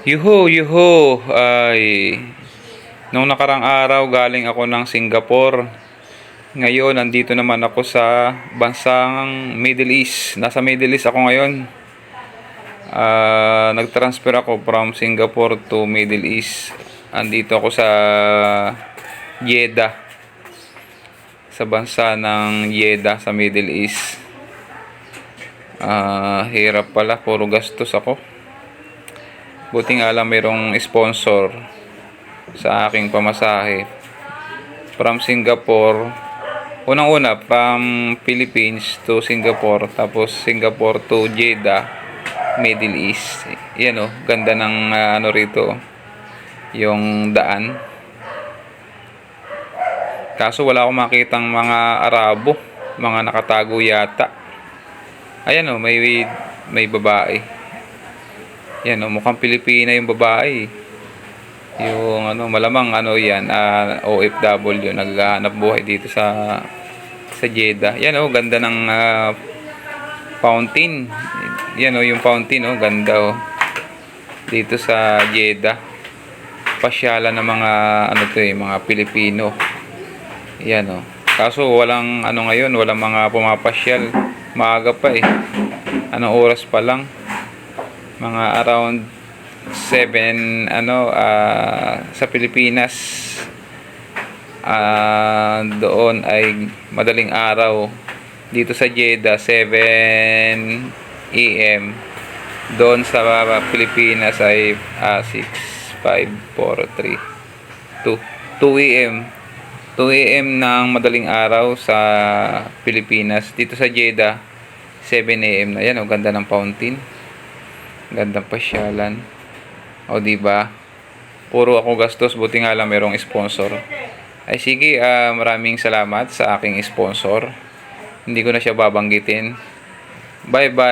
Yuho, yuho. Ay, nung nakarang araw galing ako ng Singapore. Ngayon, nandito naman ako sa bansang Middle East. Nasa Middle East ako ngayon. Nag-transfer ako from Singapore to Middle East. Andito ako sa Jeddah. Sa bansa ng Jeddah sa Middle East. Hirap pala, puro gastos ako. Buti nga lang mayroong sponsor sa aking pamasahe. From Singapore, unang-una from Philippines to Singapore, tapos Singapore to Jeddah, Middle East. Yan o, ganda ng rito, yung daan. Kaso wala akong makitang mga Arabo, mga nakatago yata. Ayan o, may babae. Yan o, mukhang Pilipina yung babae. Yung malamang yan, OFW, naghahanap buhay dito sa Jeddah. Yan o, ganda ng fountain. Yan o, yung fountain o, ganda o. Dito sa Jeddah. Pasyalan ng mga mga Pilipino. Yan o. Kaso walang ngayon, walang mga pumapasyal. Maaga pa eh. Anong oras pa lang? Mga around 7 sa Pilipinas. Doon ay madaling araw. Dito sa Jeddah 7 AM. Doon sa Pilipinas ay 6, 5, 4, 3, 2 AM. 2 AM ng madaling araw sa Pilipinas. Dito sa Jeddah 7 AM na. Yan o, ganda ng fountain. Gandang pasyalan. O diba? Puro ako gastos, buti nga lang merong sponsor. Ay sige, maraming salamat sa aking sponsor. Hindi ko na siya babanggitin. Bye bye.